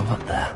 up there?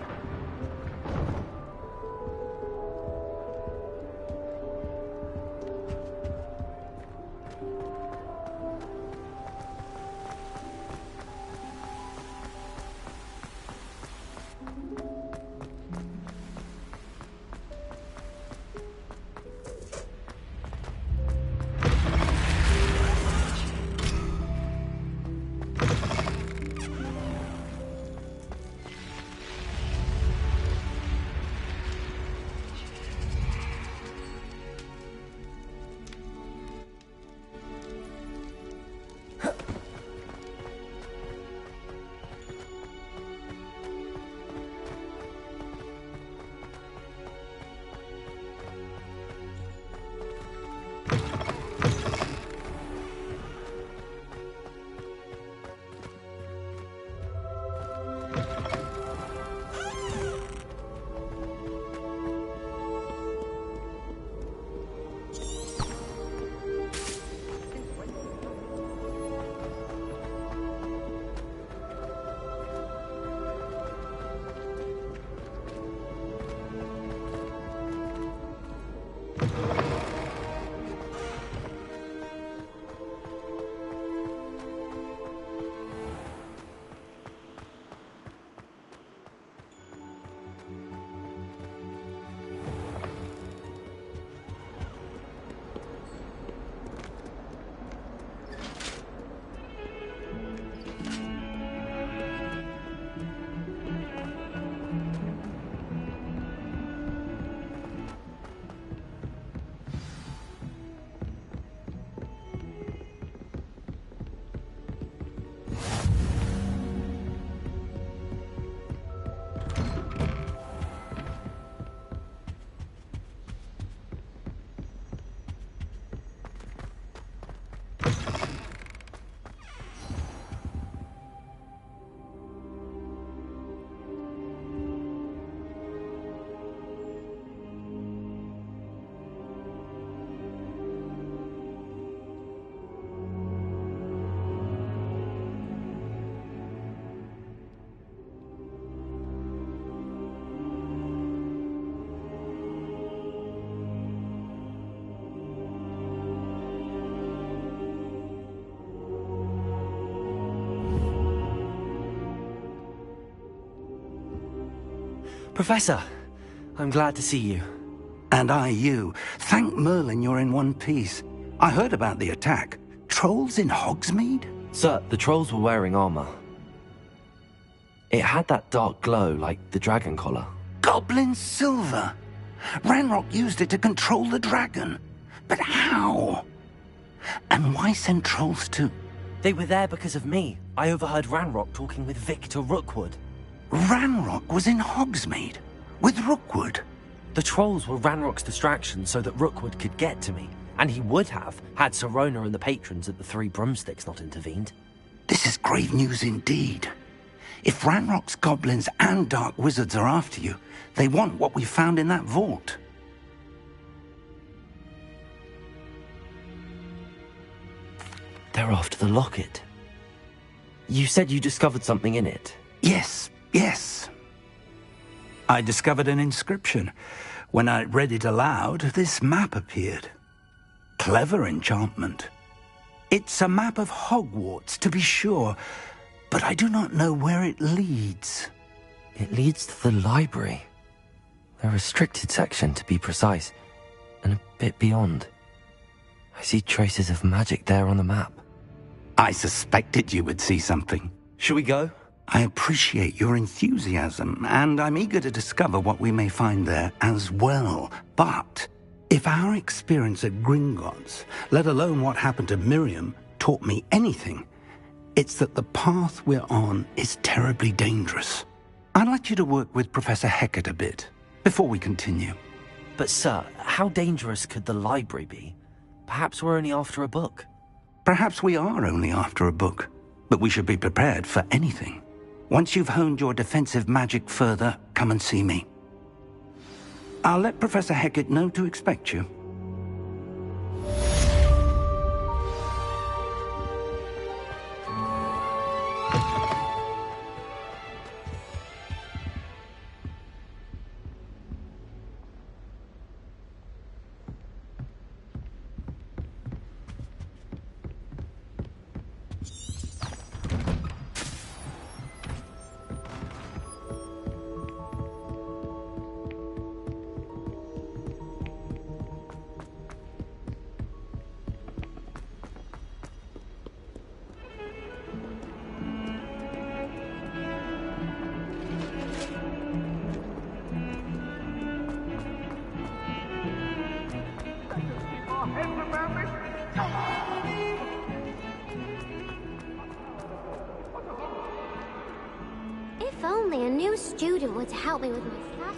Professor, I'm glad to see you. And I you. Thank Merlin you're in one piece. I heard about the attack. Trolls in Hogsmeade? Sir, the trolls were wearing armor. It had that dark glow like the dragon collar. Goblin silver! Ranrock used it to control the dragon. But how? And why send trolls to... They were there because of me. I overheard Ranrock talking with Victor Rookwood. Ranrock was in Hogsmeade? With Rookwood? The trolls were Ranrock's distraction so that Rookwood could get to me. And he would have, had Sirona and the patrons at the Three Broomsticks not intervened. This is grave news indeed. If Ranrock's goblins and dark wizards are after you, they want what we found in that vault. They're after the locket. You said you discovered something in it. Yes. I discovered an inscription. When I read it aloud, this map appeared. Clever enchantment. It's a map of Hogwarts, to be sure, but I do not know where it leads. It leads to the library. The restricted section, to be precise, and a bit beyond. I see traces of magic there on the map. I suspected you would see something. Shall we go? I appreciate your enthusiasm, and I'm eager to discover what we may find there as well. But if our experience at Gringotts, let alone what happened to Miriam, taught me anything, it's that the path we're on is terribly dangerous. I'd like you to work with Professor Hecat a bit, before we continue. But sir, how dangerous could the library be? Perhaps we're only after a book. Perhaps we are only after a book, but we should be prepared for anything. Once you've honed your defensive magic further, come and see me. I'll let Professor Hecat know to expect you. If only a new student were to help me with my staff.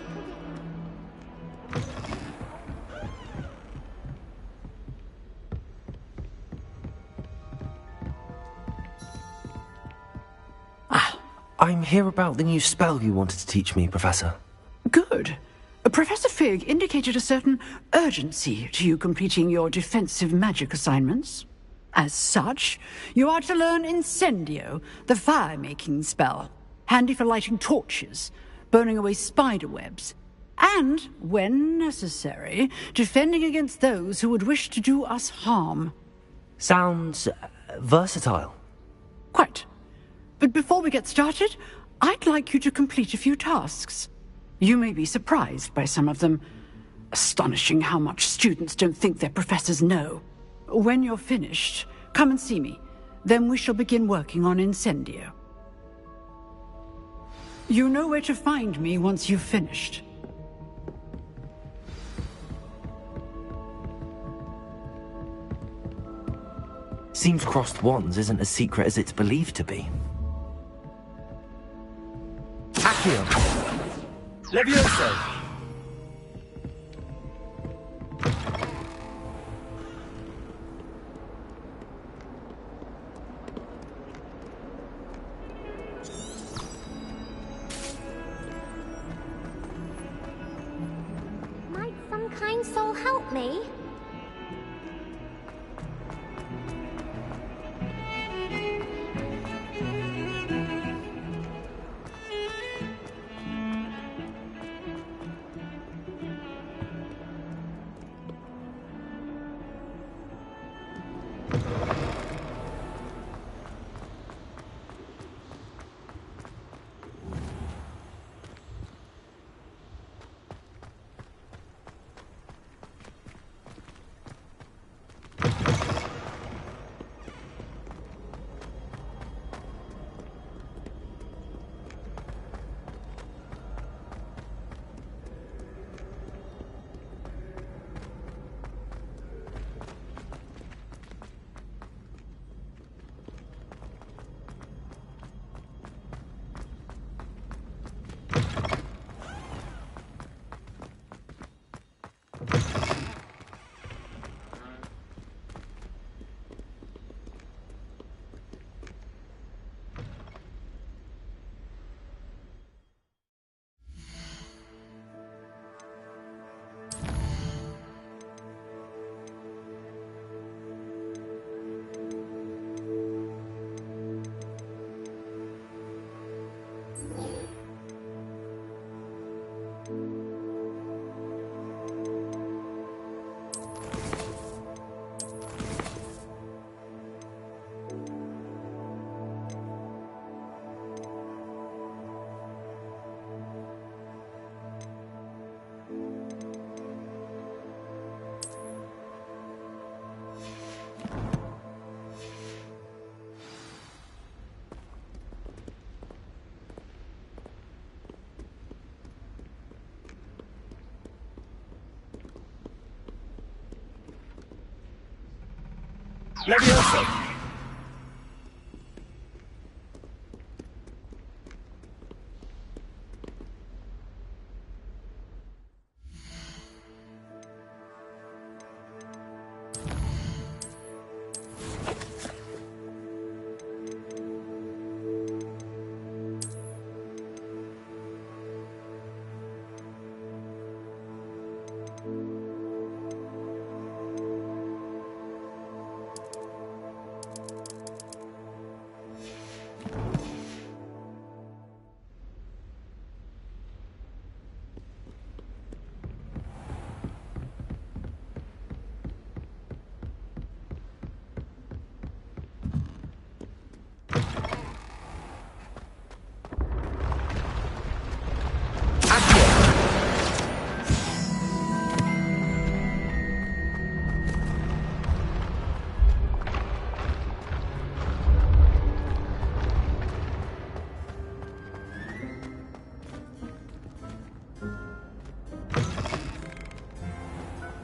I'm here about the new spell you wanted to teach me, Professor. Good. Professor Fig indicated a certain urgency to you completing your defensive magic assignments. As such, you are to learn Incendio, the fire-making spell, handy for lighting torches, burning away spider webs, and, when necessary, defending against those who would wish to do us harm. Sounds versatile. Quite. But before we get started, I'd like you to complete a few tasks. You may be surprised by some of them. Astonishing how much students don't think their professors know. When you're finished, come and see me. Then we shall begin working on Incendio. You know where to find me once you've finished. Seems crossed wands isn't as secret as it's believed to be. Accio! Levioso! Might some kind soul help me? Levioso!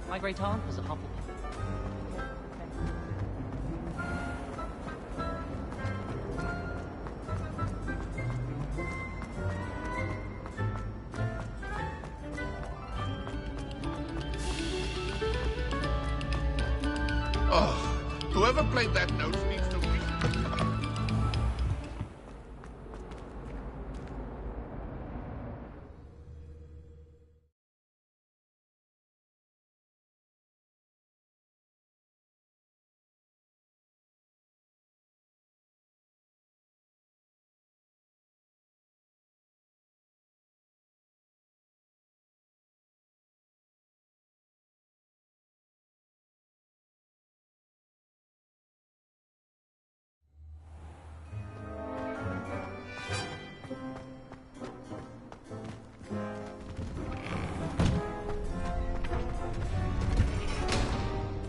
My great aunt was a Hufflepuff. Oh, whoever played that note needs to...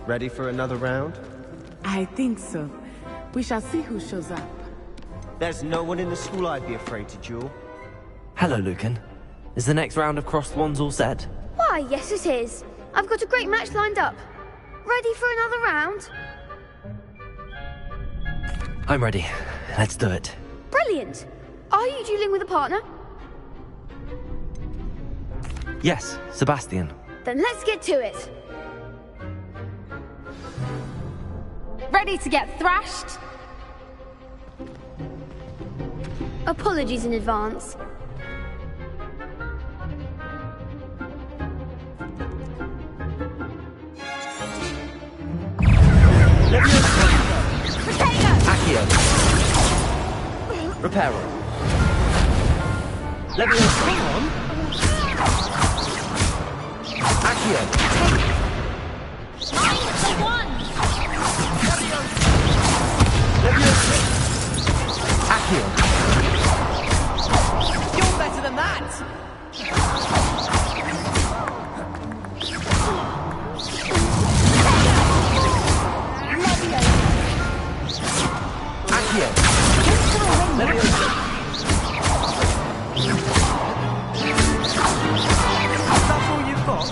Ready for another round? I think so. We shall see who shows up. There's no one in the school I'd be afraid to duel. Hello, Lucan. Is the next round of crossed wands all set? Why, yes it is. I've got a great match lined up. Ready for another round? I'm ready. Let's do it. Brilliant. Are you dueling with a partner? Yes, Sebastian. Then let's get to it. Ready to get thrashed? Apologies in advance. Accio. Reparo. Leviosa. Hang on. Accio. Leviosa. Accio. You're better than that! Accio. Leviosa. That's all you've got?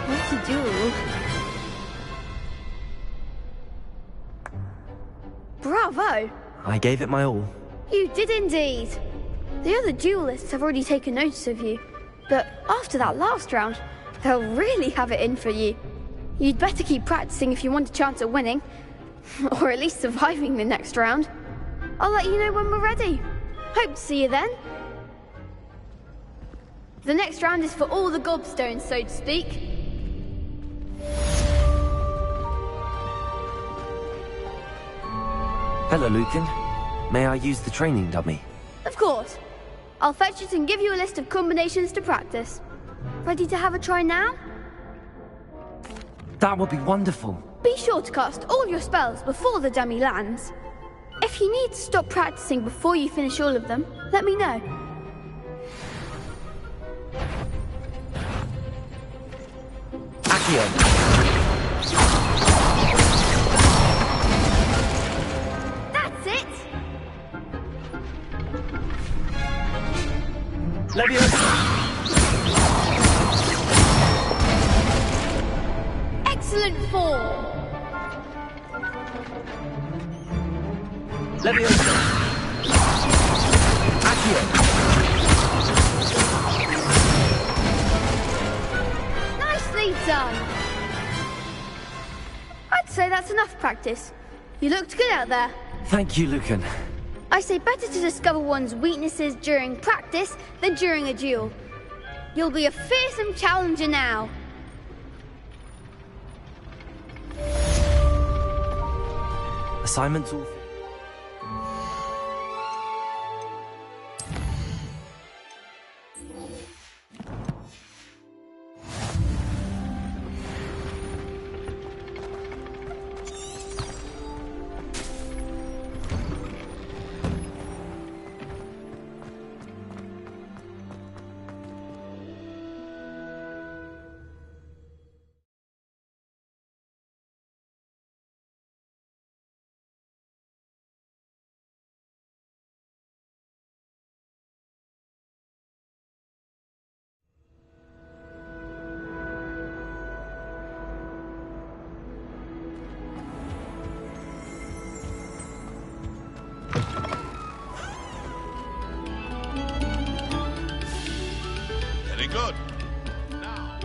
What's a duel? Bravo! I gave it my all. You did indeed. The other duelists have already taken notice of you, but after that last round, they'll really have it in for you. You'd better keep practicing if you want a chance at winning, or at least surviving the next round. I'll let you know when we're ready. Hope to see you then. The next round is for all the gobstones, so to speak. Hello, Lucan. May I use the training dummy? Of course. I'll fetch it and give you a list of combinations to practice. Ready to have a try now? That would be wonderful. Be sure to cast all your spells before the dummy lands. If you need to stop practicing before you finish all of them, let me know. Accio. That's it! Leviosa. Excellent form! Leviosa. Accio. Nicely done! I'd say that's enough practice. You looked good out there. Thank you, Lucan. I say better to discover one's weaknesses during practice than during a duel. You'll be a fearsome challenger now. Assignments all... Very good. Now...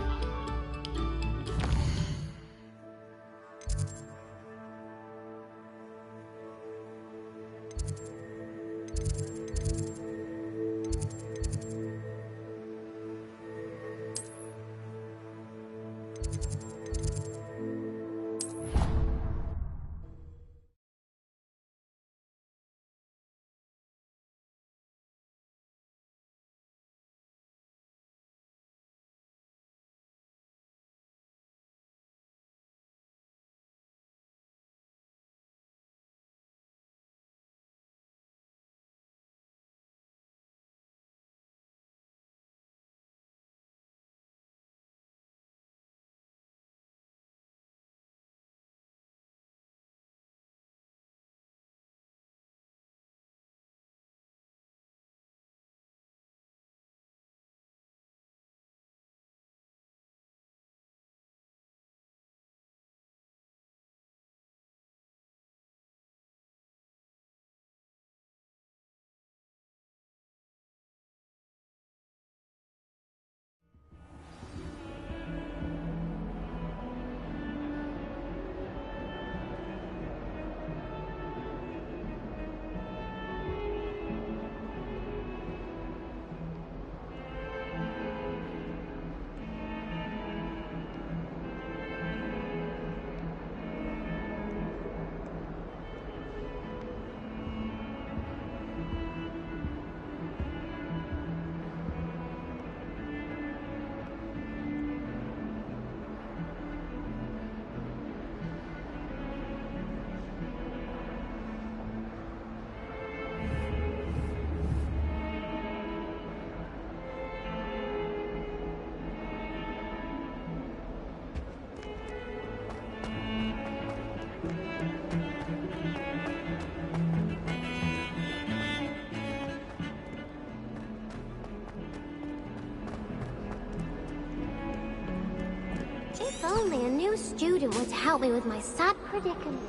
If only a new student would help me with my sad predicament.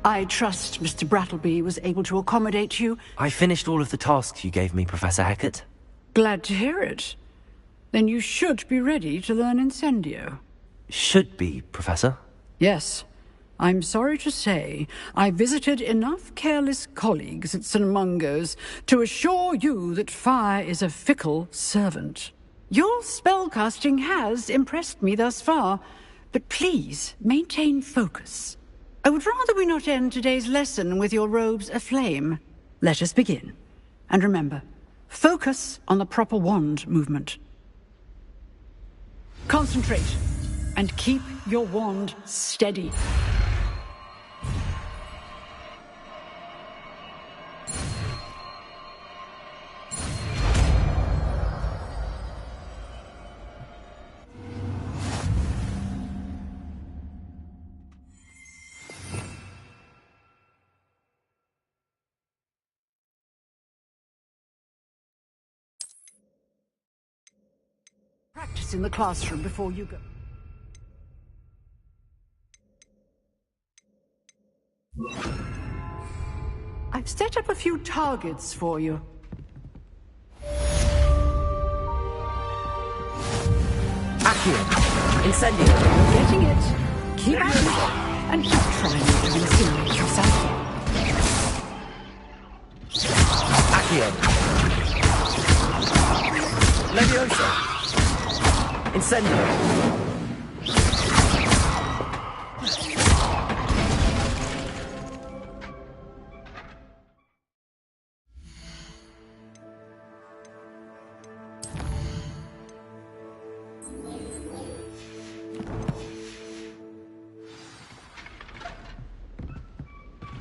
I trust Mr. Brattleby was able to accommodate you. I finished all of the tasks you gave me, Professor Hecat. Glad to hear it. Then you should be ready to learn Incendio. Should be, Professor? Yes. I'm sorry to say, I visited enough careless colleagues at St. Mungo's to assure you that fire is a fickle servant. Your spellcasting has impressed me thus far, but please maintain focus. I would rather we not end today's lesson with your robes aflame. Let us begin. And remember, focus on the proper wand movement. Concentrate, and keep your wand steady. Practice in the classroom before you go. I've set up a few targets for you. Accio! Incendio! Getting it. Keep at it. And keep trying to incinerate yourself. Accio! Leviosa! Incendio!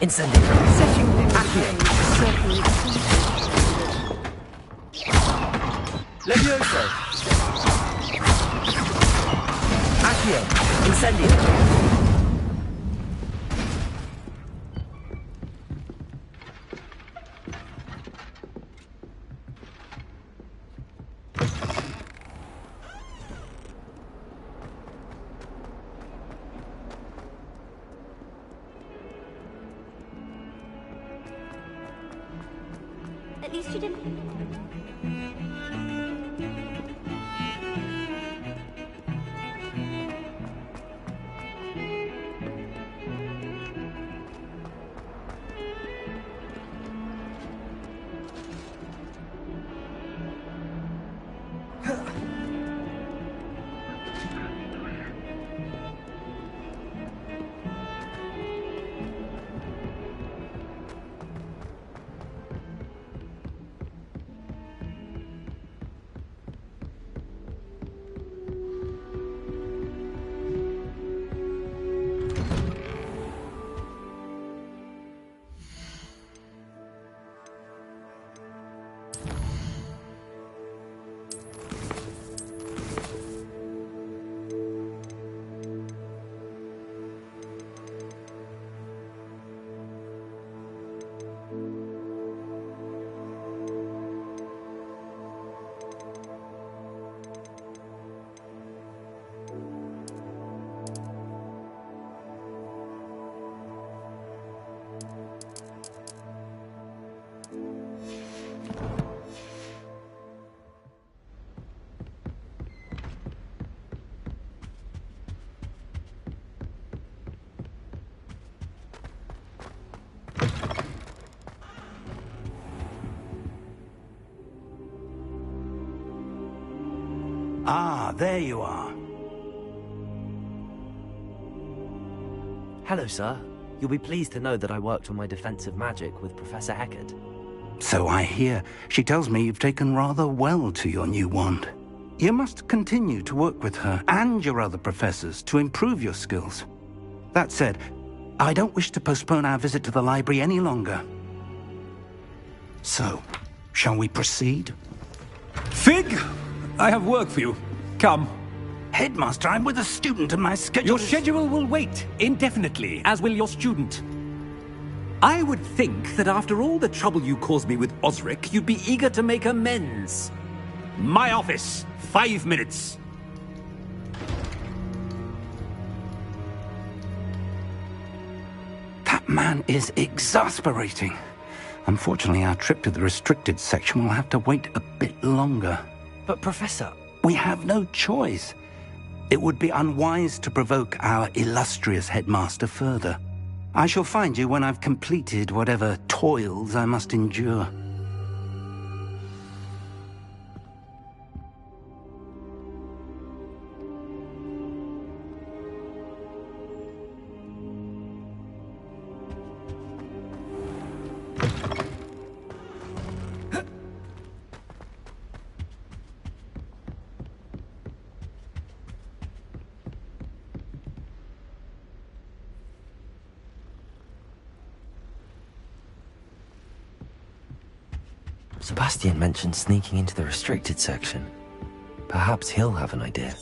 Incendio! Setting things certainly. Leviosa! Accio! Incendio! At least you didn't. Ah, there you are. Hello, sir. You'll be pleased to know that I worked on my defensive magic with Professor Hecat. So I hear. She tells me you've taken rather well to your new wand. You must continue to work with her and your other professors to improve your skills. That said, I don't wish to postpone our visit to the library any longer. So, shall we proceed? Fig! I have work for you. Come. Headmaster, I'm with a student and my schedule Your schedule will wait indefinitely, as will your student. I would think that after all the trouble you caused me with Osric, you'd be eager to make amends. My office, 5 minutes. That man is exasperating. Unfortunately, our trip to the restricted section will have to wait a bit longer. But Professor... We have no choice. It would be unwise to provoke our illustrious headmaster further. I shall find you when I've completed whatever toils I must endure. Sebastian mentioned sneaking into the restricted section. Perhaps he'll have an idea.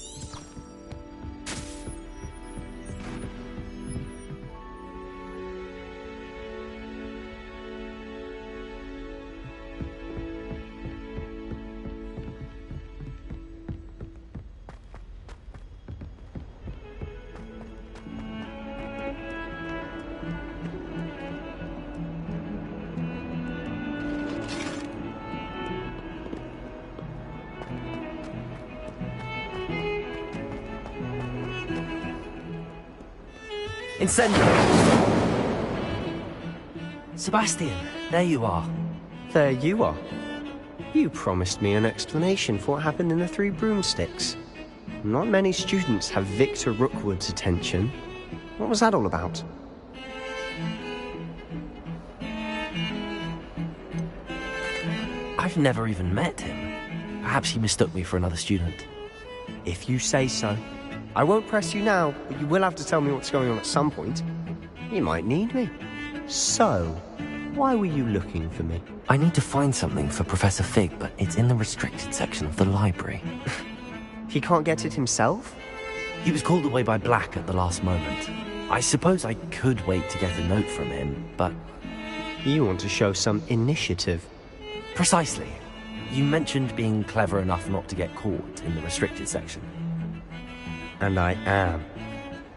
Incendio! Sebastian, there you are. There you are. You promised me an explanation for what happened in the Three Broomsticks. Not many students have Victor Rookwood's attention. What was that all about? I've never even met him. Perhaps he mistook me for another student. If you say so. I won't press you now, but you will have to tell me what's going on at some point. You might need me. So, why were you looking for me? I need to find something for Professor Fig, but it's in the restricted section of the library. He can't get it himself? He was called away by Black at the last moment. I suppose I could wait to get a note from him, but... You want to show some initiative. Precisely. You mentioned being clever enough not to get caught in the restricted section. And I am.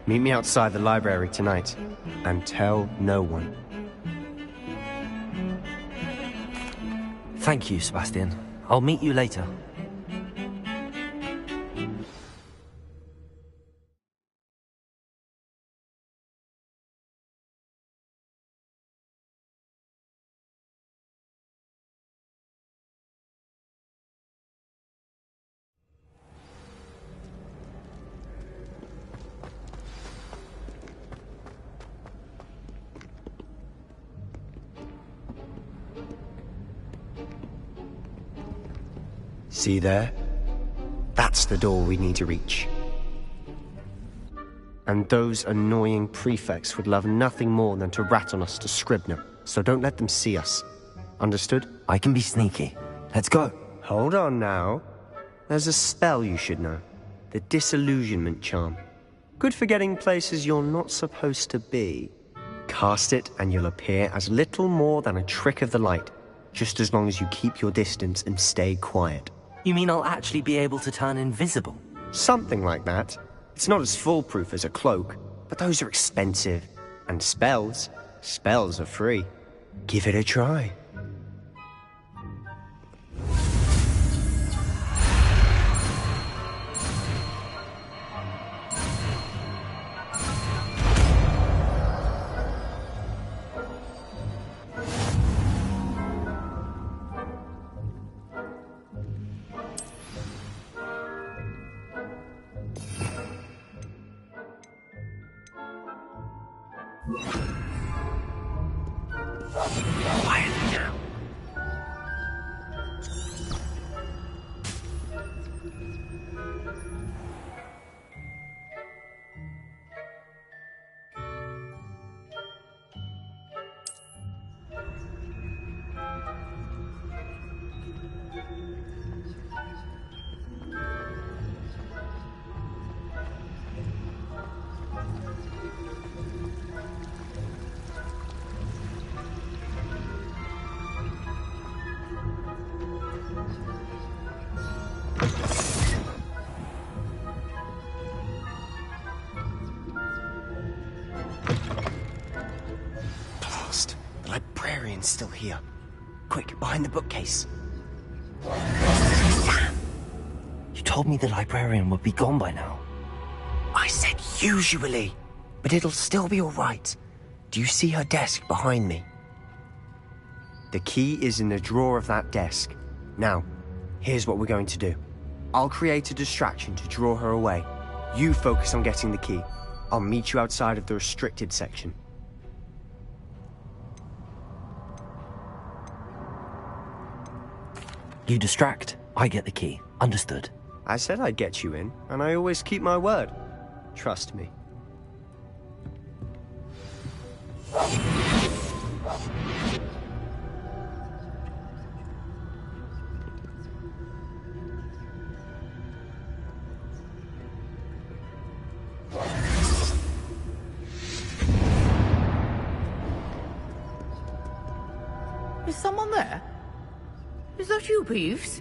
Meet me outside the library tonight, and tell no one. Thank you, Sebastian. I'll meet you later. See there? That's the door we need to reach. And those annoying prefects would love nothing more than to rat on us to Scribner, so don't let them see us. Understood? I can be sneaky. Let's go. Hold on now. There's a spell you should know. The Disillusionment Charm. Good for getting places you're not supposed to be. Cast it and you'll appear as little more than a trick of the light, just as long as you keep your distance and stay quiet. You mean I'll actually be able to turn invisible? Something like that. It's not as foolproof as a cloak, but those are expensive. And spells are free. Give it a try. The librarian's still here. Quick, behind the bookcase. Damn! You told me the librarian would be gone by now. I said usually, but it'll still be alright. Do you see her desk behind me? The key is in the drawer of that desk. Now, here's what we're going to do. I'll create a distraction to draw her away. You focus on getting the key. I'll meet you outside of the restricted section. You distract, I get the key. Understood. I said I'd get you in, and I always keep my word. Trust me. Is someone there? Is that you, Peeves?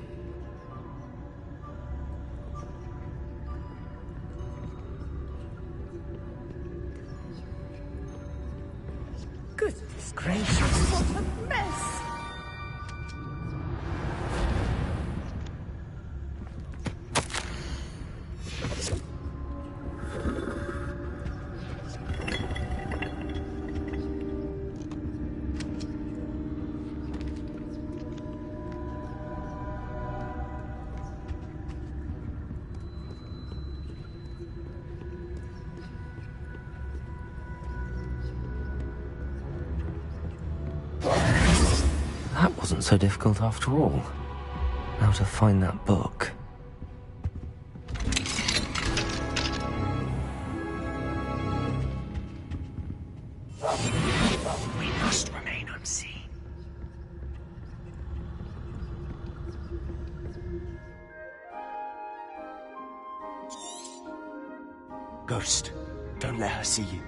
Goodness gracious, what a mess! That wasn't so difficult after all. Now to find that book. We must remain unseen. Ghost, don't let her see you.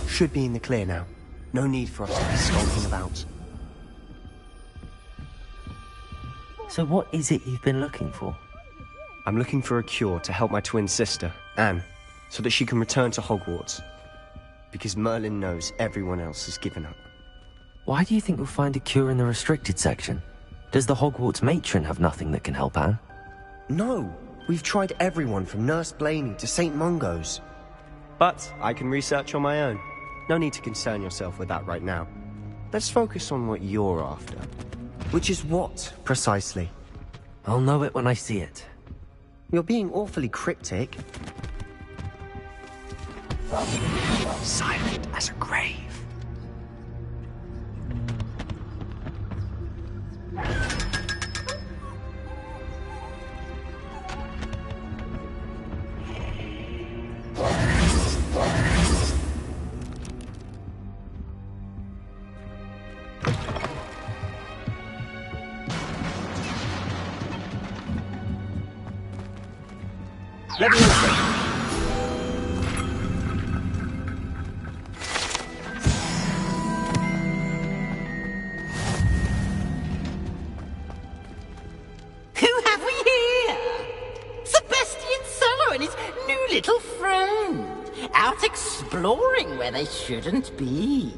Should be in the clear now. No need for us to be skulking about. So what is it you've been looking for? I'm looking for a cure to help my twin sister, Anne, so that she can return to Hogwarts. Because Merlin knows everyone else has given up. Why do you think we'll find a cure in the restricted section? Does the Hogwarts matron have nothing that can help Anne? No! We've tried everyone from Nurse Blaney to St. Mungo's. But I can research on my own. No need to concern yourself with that right now. Let's focus on what you're after. Which is what, precisely? I'll know it when I see it. You're being awfully cryptic. Silent as a grave. Let me open. Who have we here? Sebastian Solo and his new little friend. Out exploring where they shouldn't be.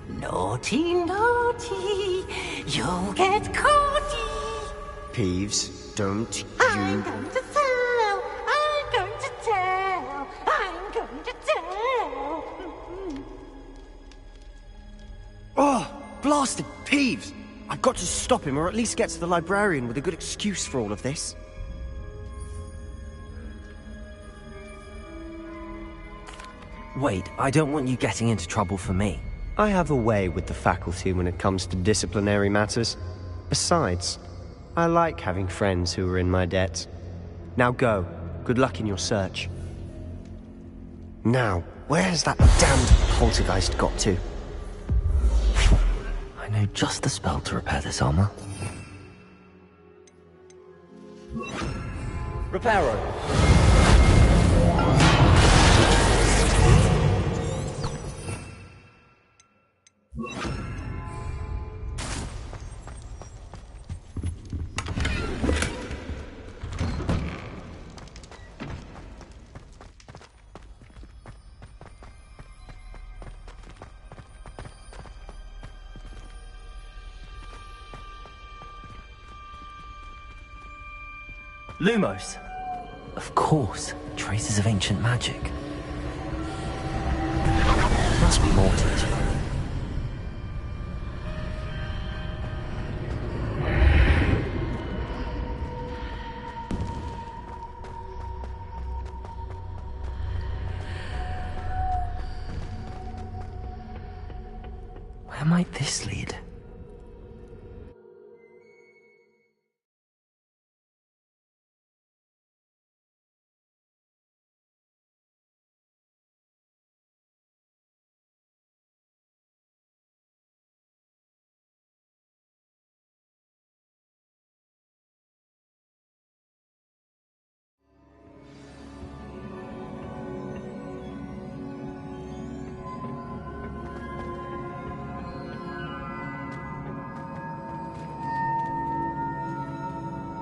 Naughty, naughty. You'll get caughty. Peeves, don't I'm you... going to tell. I'm going to tell. I'm going to tell. Oh, blasted Peeves! I've got to stop him, or at least get to the librarian with a good excuse for all of this. Wait, I don't want you getting into trouble for me. I have a way with the faculty when it comes to disciplinary matters. Besides, I like having friends who are in my debt. Now go. Good luck in your search. Now, where's that damned poltergeist got to? I know just the spell to repair this armor. Reparo. Lumos. Of course, traces of ancient magic. Must be more to this one. Where might this lead?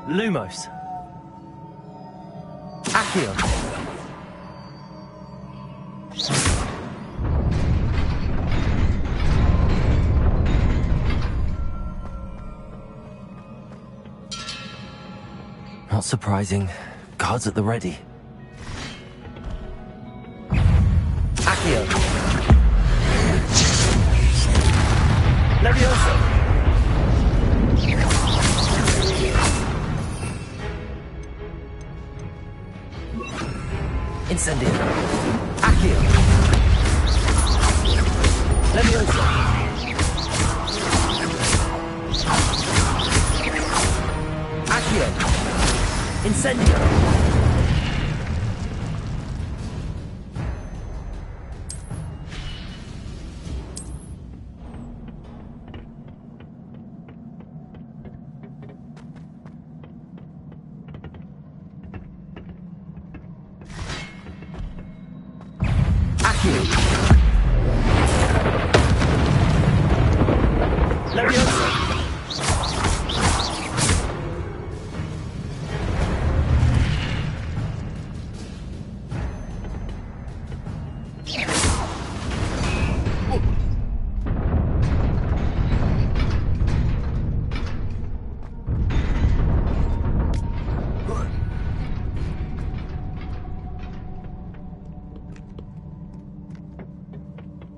Lumos. Accio. Not surprising. Guards at the ready. Accio. Levioso. Incendio. Accio. Levioso. Accio. Incendio.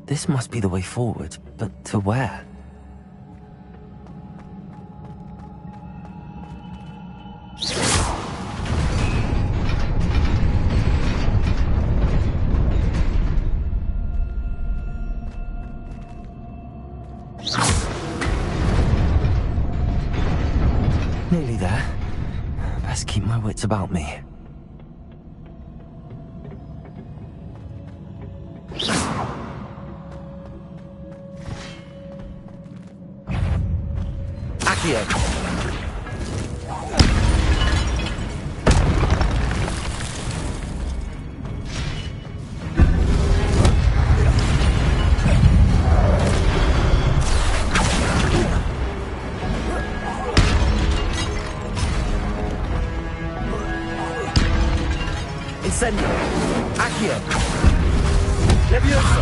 This must be the way forward, but to where? Nearly there. Best keep my wits about me. Accio. Incendio. Accio. Levioso.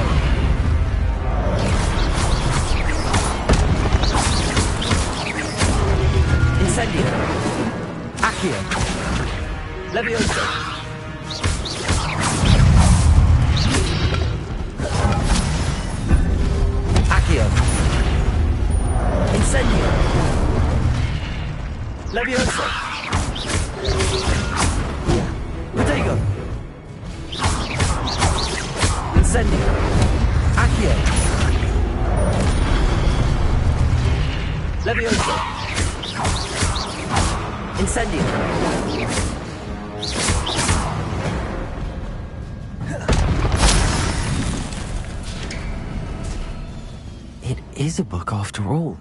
Incendio. Accio. Levioso. Accio. Incendio. Levioso. Protego. Incendio. Accio. Levioso. Incendio. is a book after all.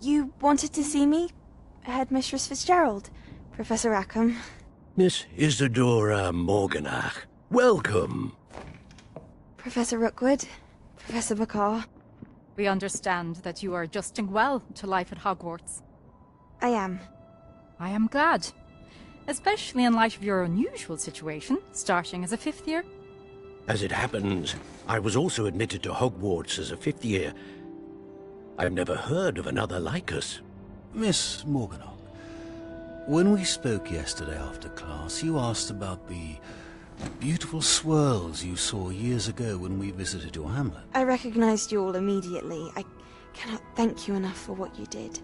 You wanted to see me? Headmistress Fitzgerald? Professor Rackham? Miss Isadora Morganach, welcome. Professor Rookwood? Professor Bakar? We understand that you are adjusting well to life at Hogwarts. I am. I am glad. Especially in light of your unusual situation, starting as a fifth year. As it happens, I was also admitted to Hogwarts as a fifth year. I've never heard of another like us. Miss Morganach, when we spoke yesterday after class, you asked about the beautiful swirls you saw years ago when we visited your hamlet. I recognized you all immediately. I cannot thank you enough for what you did.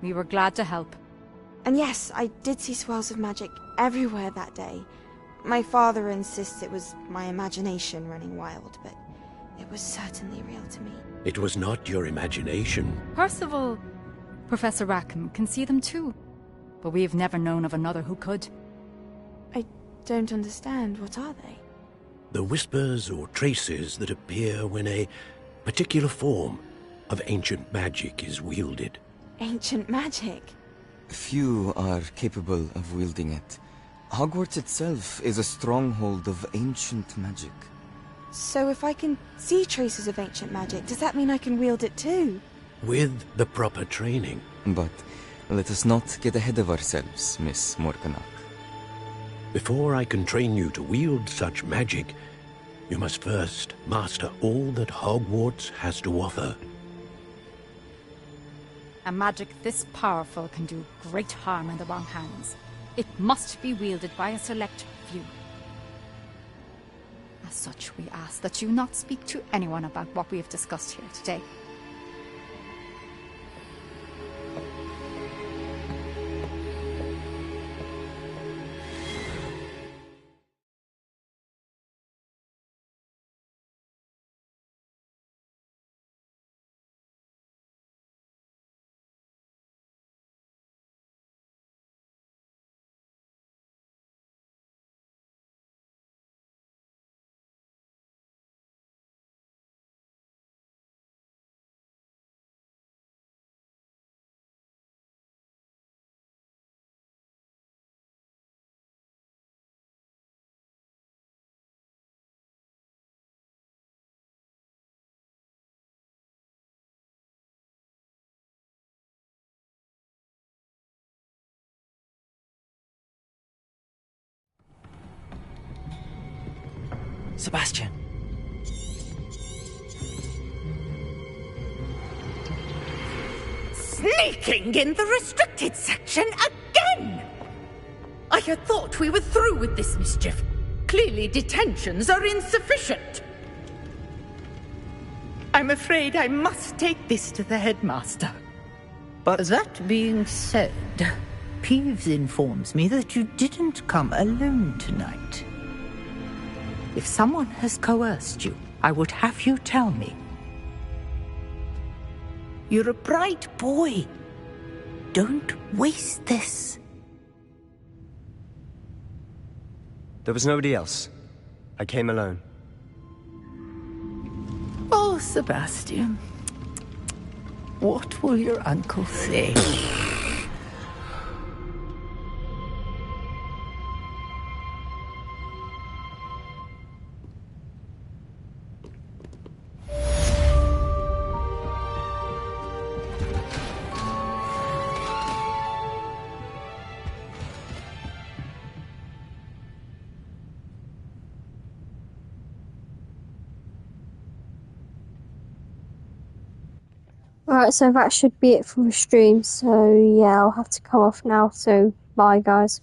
We were glad to help. And yes, I did see swirls of magic everywhere that day. My father insists it was my imagination running wild, but it was certainly real to me. It was not your imagination. Percival, Professor Rackham can see them too. But we have never known of another who could. I don't understand. What are they? The whispers or traces that appear when a particular form of ancient magic is wielded. Ancient magic? Few are capable of wielding it. Hogwarts itself is a stronghold of ancient magic. So if I can see traces of ancient magic, does that mean I can wield it too? With the proper training. But let us not get ahead of ourselves, Miss Morganach. Before I can train you to wield such magic, you must first master all that Hogwarts has to offer. A magic this powerful can do great harm in the wrong hands. It must be wielded by a select few. As such, we ask that you not speak to anyone about what we have discussed here today. Sebastian. Sneaking in the restricted section again! I had thought we were through with this mischief. Clearly detentions are insufficient. I'm afraid I must take this to the headmaster. But that being said, Peeves informs me that you didn't come alone tonight. If someone has coerced you, I would have you tell me. You're a bright boy. Don't waste this. There was nobody else. I came alone. Oh, Sebastian. What will your uncle say? Alright, so that should be it for the stream. So yeah, I'll have to come off now. So bye guys.